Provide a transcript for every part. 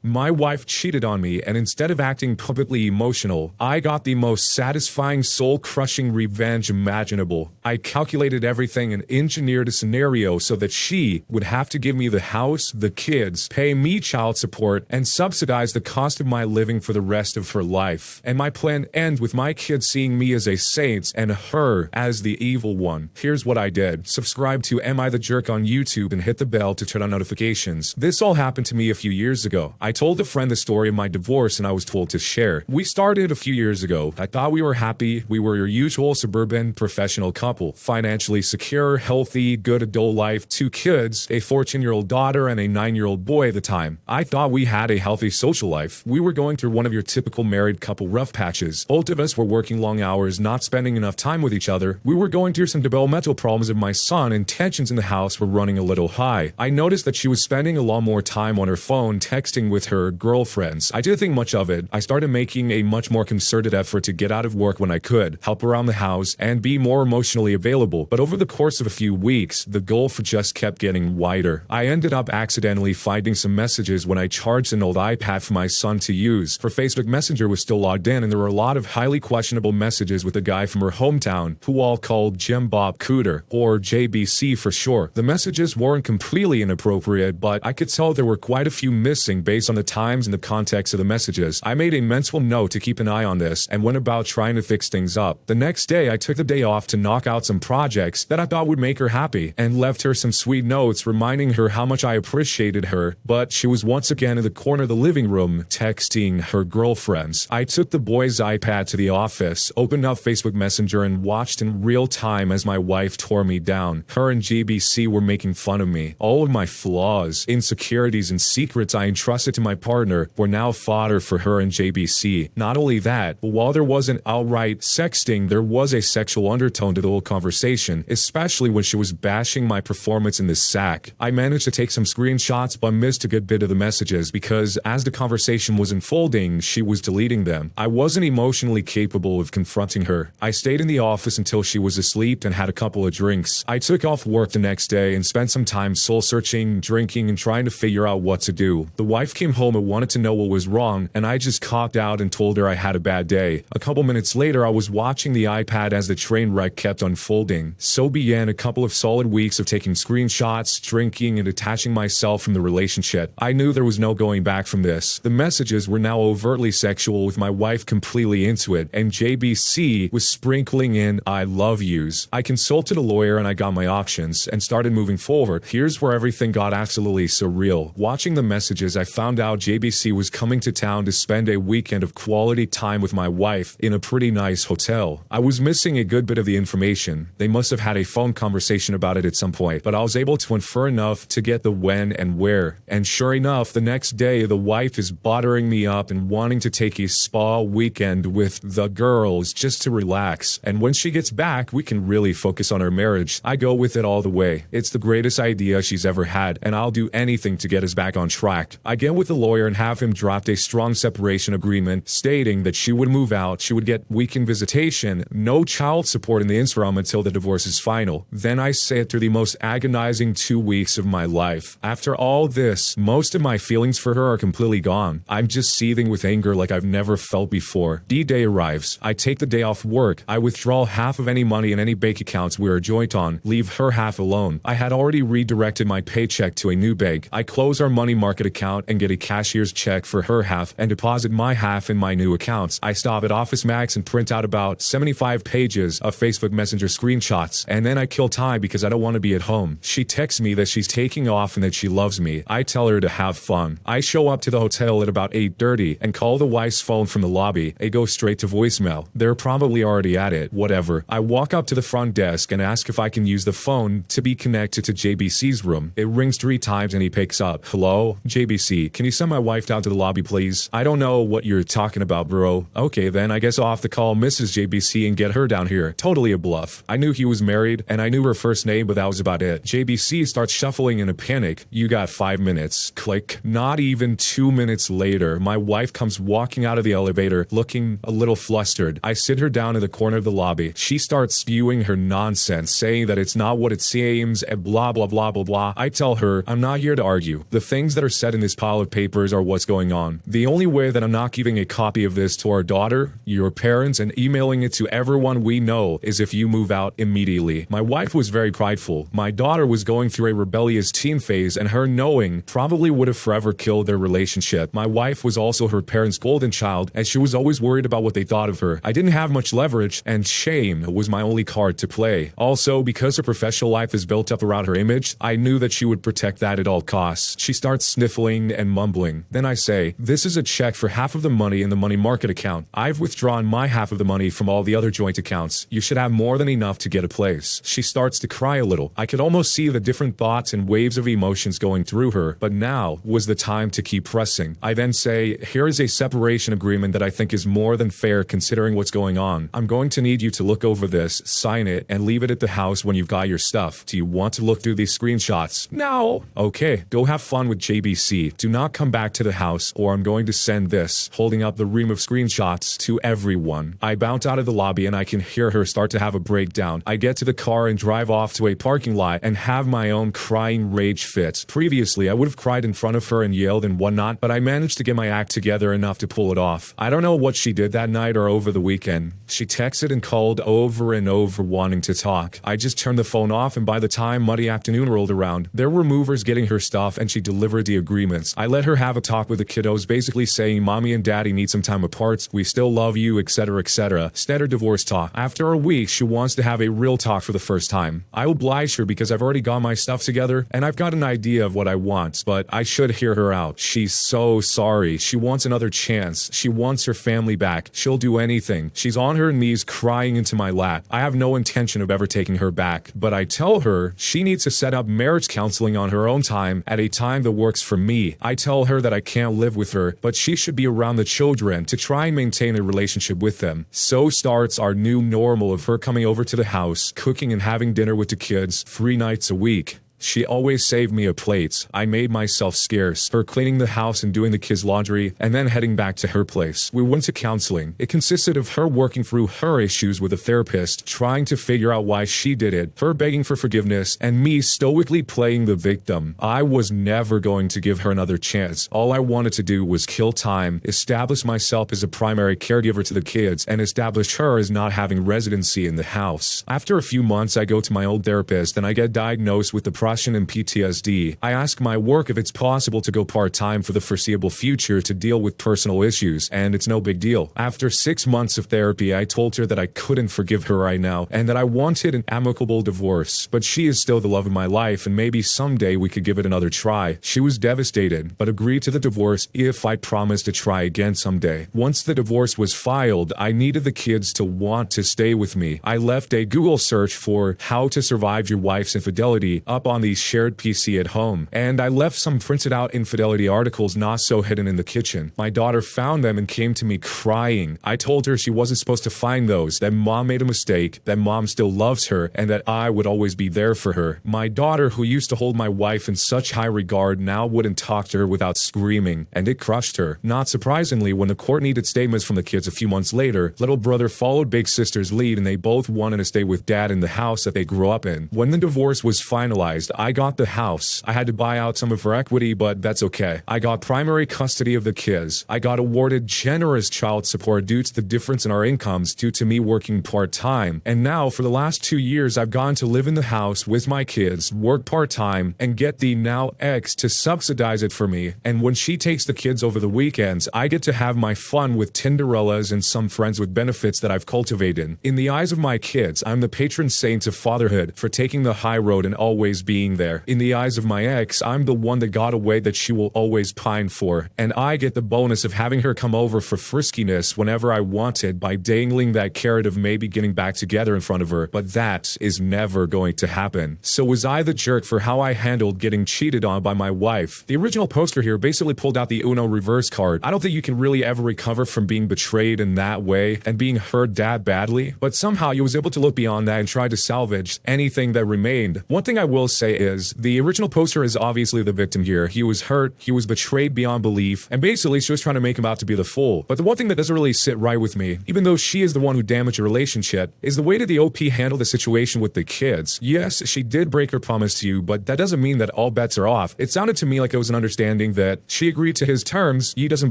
My wife cheated on me, and instead of acting publicly emotional, I got the most satisfying soul-crushing revenge imaginable. I calculated everything and engineered a scenario so that she would have to give me the house, the kids, pay me child support, and subsidize the cost of my living for the rest of her life. And my plan ends with my kids seeing me as a saint and her as the evil one. Here's what I did. Subscribe to Am I the Jerk on YouTube and hit the bell to turn on notifications. This all happened to me a few years ago. I told a friend the story of my divorce and I was told to share. We started a few years ago. I thought we were happy. We were your usual suburban professional couple. Financially secure, healthy, good adult life, 2 kids, a 14-year-old daughter and a 9-year-old boy at the time. I thought we had a healthy social life. We were going through one of your typical married couple rough patches. Both of us were working long hours, not spending enough time with each other. We were going through some developmental problems of my son and tensions in the house were running a little high. I noticed that she was spending a lot more time on her phone texting with her girlfriends. I didn't think much of it. I started making a much more concerted effort to get out of work when I could, help around the house, and be more emotionally available. But over the course of a few weeks, the gulf just kept getting wider. I ended up accidentally finding some messages when I charged an old iPad for my son to use. Her Facebook Messenger was still logged in, and there were a lot of highly questionable messages with a guy from her hometown, who all called Jim Bob Cooter, or JBC for short. The messages weren't completely inappropriate, but I could tell there were quite a few missing based on the times and the context of the messages. I made a mental note to keep an eye on this and went about trying to fix things up. The next day, I took the day off to knock out some projects that I thought would make her happy and left her some sweet notes reminding her how much I appreciated her, but she was once again in the corner of the living room texting her girlfriends. I took the boy's iPad to the office, opened up Facebook Messenger, and watched in real time as my wife tore me down. Her and JBC were making fun of me. All of my flaws, insecurities, and secrets I entrusted to my partner were now fodder for her and JBC. Not only that, but while there wasn't outright sexting, there was a sexual undertone to the whole conversation, especially when she was bashing my performance in the sack. I managed to take some screenshots but missed a good bit of the messages because as the conversation was unfolding, she was deleting them. I wasn't emotionally capable of confronting her. I stayed in the office until she was asleep and had a couple of drinks. I took off work the next day and spent some time soul-searching, drinking, and trying to figure out what to do. The wife came home and wanted to know what was wrong, and I just copped out and told her I had a bad day. A couple minutes later, I was watching the iPad as the train wreck kept unfolding. So began a couple of solid weeks of taking screenshots, drinking, and detaching myself from the relationship. I knew there was no going back from this. The messages were now overtly sexual with my wife completely into it, and JBC was sprinkling in I love yous. I consulted a lawyer and I got my options and started moving forward. Here's where everything got absolutely surreal. Watching the messages, I found out JBC was coming to town to spend a weekend of quality time with my wife in a pretty nice hotel. I was missing a good bit of the information. They must have had a phone conversation about it at some point, but I was able to infer enough to get the when and where. And sure enough, the next day, the wife is bothering me up and wanting to take a spa weekend with the girls just to relax. And when she gets back, we can really focus on our marriage. I go with it all the way. It's the greatest idea she's ever had, and I'll do anything to get us back on track. I get with the lawyer and have him draft a strong separation agreement stating that she would move out, she would get weekend visitation, no child support in the interim until the divorce is final. Then I sit through the most agonizing 2 weeks of my life. After all this, most of my feelings for her are completely gone. I'm just seething with anger like I've never felt before. D-Day arrives. I take the day off work. I withdraw half of any money in any bank accounts we are joint on, leave her half alone. I had already redirected my paycheck to a new bank. I close our money market account and get a cashier's check for her half and deposit my half in my new accounts. I stop at Office Max and print out about 75 pages of Facebook Messenger screenshots, and then I kill time because I don't want to be at home. She texts me that she's taking off and that she loves me. I tell her to have fun. I show up to the hotel at about 8:30 and call the wife's phone from the lobby. It goes straight to voicemail. They're probably already at it. Whatever. I walk up to the front desk and ask if I can use the phone to be connected to JBC's room. It rings 3 times and he picks up. Hello? JBC, can you send my wife down to the lobby, please? I don't know what you're talking about, bro. Okay, then I guess I'll have to call Mrs. JBC and get her down here. Totally a bluff. I knew he was married and I knew her first name, but that was about it. JBC starts shuffling in a panic. You got 5 minutes. Click. Not even 2 minutes later, my wife comes walking out of the elevator looking a little flustered. I sit her down in the corner of the lobby. She starts spewing her nonsense, saying that it's not what it seems and blah blah blah blah blah. I tell her I'm not here to argue. The things that are said in this pile of papers are what's going on. The only way that I'm not giving a copy of this to our daughter, your parents, and emailing it to everyone we know is if you move out immediately. My wife was very prideful. My daughter was going through a rebellious teen phase, and her knowing probably would have forever killed their relationship. My wife was also her parents' golden child, and she was always worried about what they thought of her. I didn't have much leverage, and shame was my only card to play. Also, because her professional life is built up around her image, I knew that she would protect that at all costs. She starts sniffling and mumbling. Then I say, "This is a check for half of the money in the money market account. I've withdrawn my half of the money from all the other joint accounts. You should have more than enough to get a place." She starts to cry a little. I could almost see the different thoughts and waves of emotions going through her, but now was the time to keep pressing. I then say, "Here is a separation agreement that I think is more than fair considering what's going on. I'm going to need you to look over this, sign it, and leave it at the house when you've got your stuff. Do you want to look through these screenshots?" "No." "Okay, go have fun with JBC. Do not come back to the house or I'm going to send this," holding up the ream of screenshots, "to everyone." I bounce out of the lobby and I can hear her start to have a breakdown. I get to the car and drive off to a parking lot and have my own crying rage fit. Previously, I would have cried in front of her and yelled and whatnot, but I managed to get my act together enough to pull it off. I don't know what she did that night or over the weekend. She texted and called over and over wanting to talk. I just turned the phone off, and by the time Monday afternoon rolled around, there were movers getting her stuff and she delivered the agreements. I let her have a talk with the kiddos, basically saying mommy and daddy need some time apart, we still love you, etc, etc. Standard divorce talk. After a week, she wants to have a real talk for the first time. I oblige her because I've already got my stuff together and I've got an idea of what I want, but I should hear her out. She's so sorry. She wants another chance. She wants her family back. She'll do anything. She's on her knees crying into my lap. I have no intention of ever taking her back, but I tell her she needs to set up marriage counseling on her own time at a time that works for me. I tell her that I can't live with her, but she should be around the children to try and maintain a relationship with them. So starts our new normal of her coming over to the house, cooking and having dinner with the kids 3 nights a week. She always saved me a plate. I made myself scarce. Her cleaning the house and doing the kids' laundry, and then heading back to her place. We went to counseling. It consisted of her working through her issues with a therapist, trying to figure out why she did it, her begging for forgiveness, and me stoically playing the victim. I was never going to give her another chance. All I wanted to do was kill time, establish myself as a primary caregiver to the kids, and establish her as not having residency in the house. After a few months, I go to my old therapist and I get diagnosed with depression and PTSD. I ask my work if it's possible to go part-time for the foreseeable future to deal with personal issues, and it's no big deal. After 6 months of therapy, I told her that I couldn't forgive her right now, and that I wanted an amicable divorce, but she is still the love of my life, and maybe someday we could give it another try. She was devastated, but agreed to the divorce if I promised to try again someday. Once the divorce was filed, I needed the kids to want to stay with me. I left a Google search for how to survive your wife's infidelity up on the shared PC at home, and I left some printed out infidelity articles not so hidden in the kitchen. My daughter found them and came to me crying. I told her she wasn't supposed to find those, that mom made a mistake, that mom still loves her, and that I would always be there for her. My daughter, who used to hold my wife in such high regard, now wouldn't talk to her without screaming, and it crushed her. Not surprisingly, when the court needed statements from the kids a few months later, little brother followed big sister's lead and they both wanted to stay with dad in the house that they grew up in. When the divorce was finalized, I got the house. I had to buy out some of her equity, but that's okay. I got primary custody of the kids. I got awarded generous child support due to the difference in our incomes due to me working part-time. And now, for the last 2 years, I've gone to live in the house with my kids, work part-time, and get the now ex to subsidize it for me. And when she takes the kids over the weekends, I get to have my fun with Tinderellas and some friends with benefits that I've cultivated. In the eyes of my kids, I'm the patron saint of fatherhood for taking the high road and always being there. In the eyes of my ex, I'm the one that got away that she will always pine for, and I get the bonus of having her come over for friskiness whenever I wanted by dangling that carrot of maybe getting back together in front of her, but that is never going to happen. So was I the jerk for how I handled getting cheated on by my wife? The original poster here basically pulled out the Uno reverse card. I don't think you can really ever recover from being betrayed in that way and being hurt that badly, but somehow you was able to look beyond that and try to salvage anything that remained. One thing I will say say is, the original poster is obviously the victim here. He was hurt, he was betrayed beyond belief, and basically she was trying to make him out to be the fool. But the one thing that doesn't really sit right with me, even though she is the one who damaged the relationship, is the way that the OP handled the situation with the kids. Yes, she did break her promise to you, but that doesn't mean that all bets are off. It sounded to me like it was an understanding that she agreed to his terms, he doesn't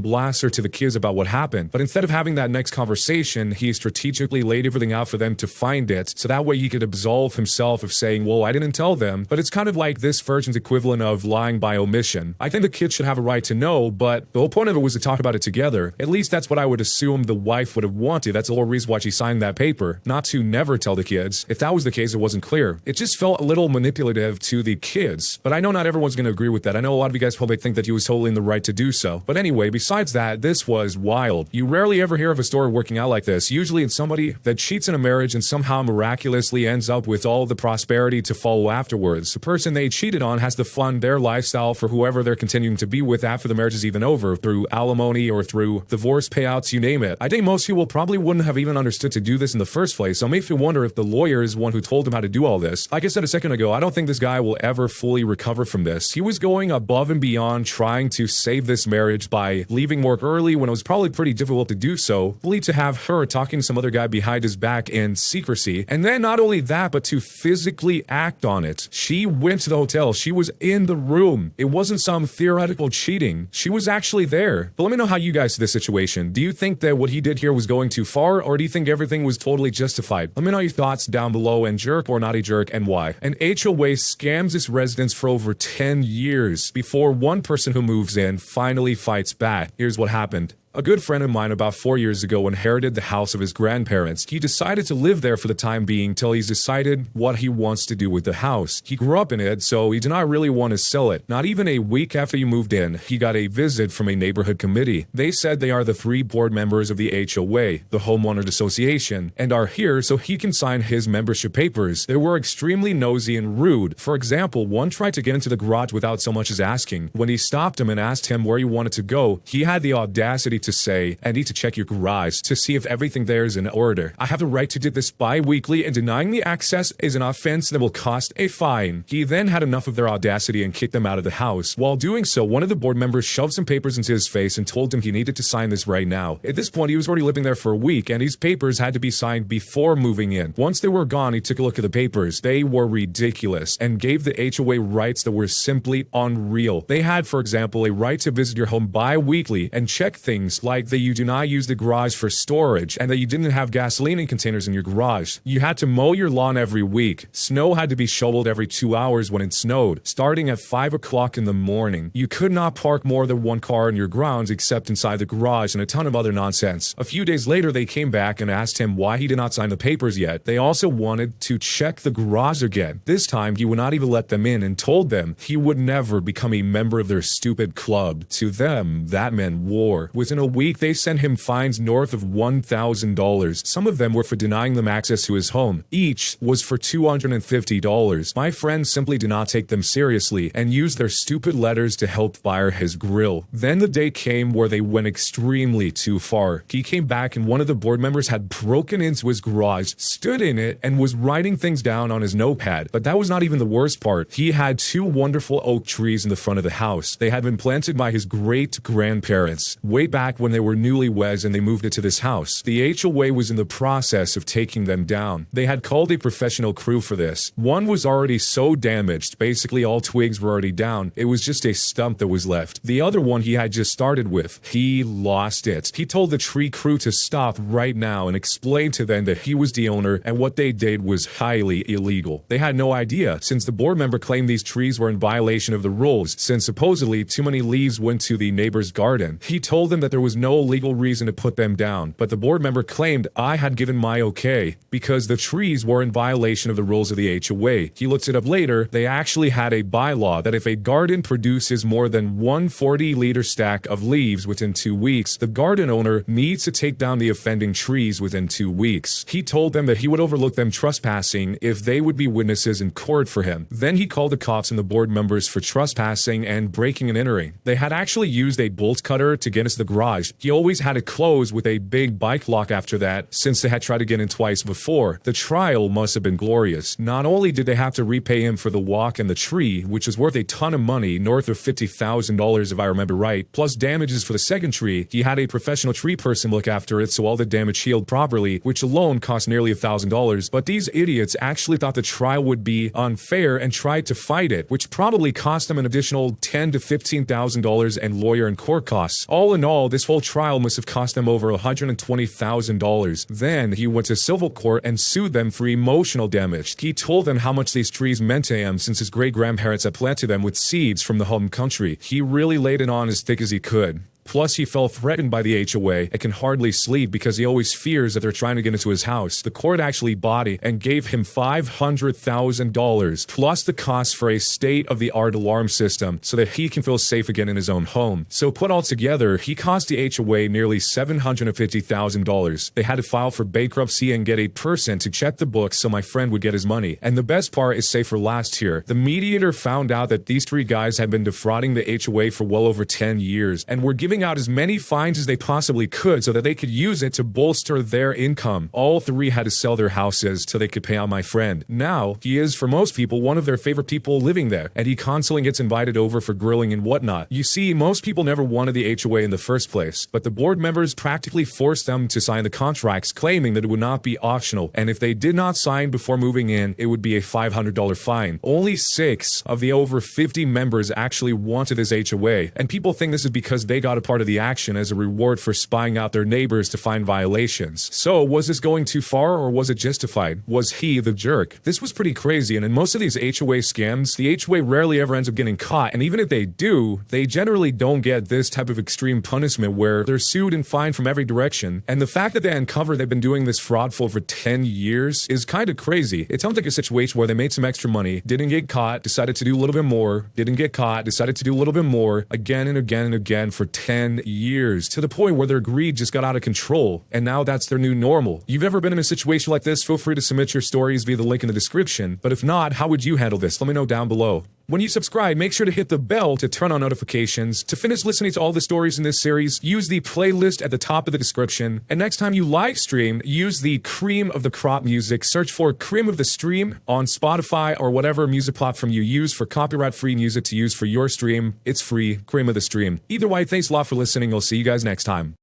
blast her to the kids about what happened. But instead of having that next conversation, he strategically laid everything out for them to find it, so that way he could absolve himself of saying, well, I didn't tell them. But it's kind of like this version's equivalent of lying by omission. I think the kids should have a right to know, but the whole point of it was to talk about it together. At least that's what I would assume the wife would have wanted. That's the whole reason why she signed that paper, not to never tell the kids. If that was the case, it wasn't clear. It just felt a little manipulative to the kids. But I know not everyone's going to agree with that. I know a lot of you guys probably think that he was totally in the right to do so. But anyway, besides that, this was wild. You rarely ever hear of a story working out like this. Usually it's somebody that cheats in a marriage and somehow miraculously ends up with all the prosperity to follow afterwards. The person they cheated on has to fund their lifestyle for whoever they're continuing to be with after the marriage is even over, through alimony or through divorce payouts, you name it. I think most people probably wouldn't have even understood to do this in the first place, so it makes me wonder if the lawyer is one who told him how to do all this. Like I said a second ago, I don't think this guy will ever fully recover from this. He was going above and beyond trying to save this marriage by leaving work early when it was probably pretty difficult to do so, only to have her talking to some other guy behind his back in secrecy. And then not only that, but to physically act on it. She went to the hotel. She was in the room. It wasn't some theoretical cheating. She was actually there. But let me know how you guys see this situation. Do you think that what he did here was going too far, or do you think everything was totally justified? Let me know your thoughts down below, and jerk or not a jerk, and why. An HOA scams its residents for over 10 years before one person who moves in finally fights back. Here's what happened. A good friend of mine about 4 years ago inherited the house of his grandparents. He decided to live there for the time being till he's decided what he wants to do with the house. He grew up in it, so he did not really want to sell it. Not even a week after he moved in, he got a visit from a neighborhood committee. They said they are the 3 board members of the HOA, the Homeowners Association, and are here so he can sign his membership papers. They were extremely nosy and rude. For example, one tried to get into the garage without so much as asking. When he stopped him and asked him where he wanted to go, he had the audacity to say, I need to check your garage to see if everything there is in order. I have the right to do this bi-weekly, and denying the access is an offense that will cost a fine. He then had enough of their audacity and kicked them out of the house. While doing so, one of the board members shoved some papers into his face and told him he needed to sign this right now. At this point, he was already living there for a week, and these papers had to be signed before moving in. Once they were gone, he took a look at the papers. They were ridiculous and gave the HOA rights that were simply unreal. They had, for example, a right to visit your home bi-weekly and check things like that you do not use the garage for storage and that you didn't have gasoline in containers in your garage. You had to mow your lawn every week. Snow had to be shoveled every 2 hours when it snowed, starting at 5 o'clock in the morning. You could not park more than one car in your grounds except inside the garage, and a ton of other nonsense. A few days later, they came back and asked him why he did not sign the papers yet. They also wanted to check the garage again. This time, he would not even let them in and told them he would never become a member of their stupid club. To them, that meant war. Within a week, they sent him fines north of $1,000. Some of them were for denying them access to his home. Each was for $250. My friend simply did not take them seriously and used their stupid letters to help fire his grill. Then the day came where they went extremely too far. He came back and one of the board members had broken into his garage, stood in it, and was writing things down on his notepad. But that was not even the worst part. He had 2 wonderful oak trees in the front of the house. They had been planted by his great-grandparents way back when they were newlyweds and they moved into this house. The HOA was in the process of taking them down. They had called a professional crew for this. One was already so damaged, basically all twigs were already down. It was just a stump that was left. The other one he had just started with, he lost it. He told the tree crew to stop right now and explained to them that he was the owner and what they did was highly illegal. They had no idea, since the board member claimed these trees were in violation of the rules, since supposedly too many leaves went to the neighbor's garden. He told them that there was no legal reason to put them down, but the board member claimed I had given my okay because the trees were in violation of the rules of the HOA. He looked it up later. They actually had a bylaw that if a garden produces more than 140-liter stack of leaves within 2 weeks, the garden owner needs to take down the offending trees within 2 weeks. He told them that he would overlook them trespassing if they would be witnesses in court for him. Then he called the cops and the board members for trespassing and breaking and entering. They had actually used a bolt cutter to get into the garage garage. He always had it closed with a big bike lock after that, since they had tried to get in twice before. The trial must have been glorious. Not only did they have to repay him for the walk and the tree, which was worth a ton of money, north of $50,000 if I remember right, plus damages for the second tree, he had a professional tree person look after it so all the damage healed properly, which alone cost nearly $1,000. But these idiots actually thought the trial would be unfair and tried to fight it, which probably cost them an additional $10,000 to $15,000 in lawyer and court costs. All in all, this whole trial must have cost them over $120,000. Then he went to civil court and sued them for emotional damage. He told them how much these trees meant to him since his great-grandparents had planted them with seeds from the home country. He really laid it on as thick as he could. Plus, he felt threatened by the HOA and can hardly sleep because he always fears that they're trying to get into his house. The court actually bought it and gave him $500,000 plus the cost for a state-of-the-art alarm system so that he can feel safe again in his own home. So put all together, he cost the HOA nearly $750,000. They had to file for bankruptcy and get a person to check the books so my friend would get his money. And the best part is safe for last here. The mediator found out that these three guys had been defrauding the HOA for well over 10 years and were giving out as many fines as they possibly could so that they could use it to bolster their income. All three had to sell their houses so they could pay out my friend. Now, he is, for most people, one of their favorite people living there, and he constantly gets invited over for grilling and whatnot. You see, most people never wanted the HOA in the first place, but the board members practically forced them to sign the contracts, claiming that it would not be optional, and if they did not sign before moving in, it would be a $500 fine. Only 6 of the over 50 members actually wanted this HOA, and people think this is because they got a part of the action as a reward for spying out their neighbors to find violations. So, was this going too far or was it justified? Was he the jerk? This was pretty crazy, and in most of these HOA scams, the HOA rarely ever ends up getting caught, and even if they do, they generally don't get this type of extreme punishment where they're sued and fined from every direction. And the fact that they uncovered they've been doing this fraud for over 10 years is kind of crazy. It sounds like a situation where they made some extra money, didn't get caught, decided to do a little bit more, didn't get caught, decided to do a little bit more, again and again and again for 10 years, to the point where their greed just got out of control, and now that's their new normal. You've ever been in a situation like this? Feel free to submit your stories via the link in the description, but if not, how would you handle this? Let me know down below. When you subscribe, make sure to hit the bell to turn on notifications. To finish listening to all the stories in this series, use the playlist at the top of the description. And next time you live stream, use the Cream of the Crop music. Search for Cream of the Stream on Spotify or whatever music platform you use for copyright-free music to use for your stream. It's free, Cream of the Stream. Either way, thanks a lot for listening. I'll see you guys next time.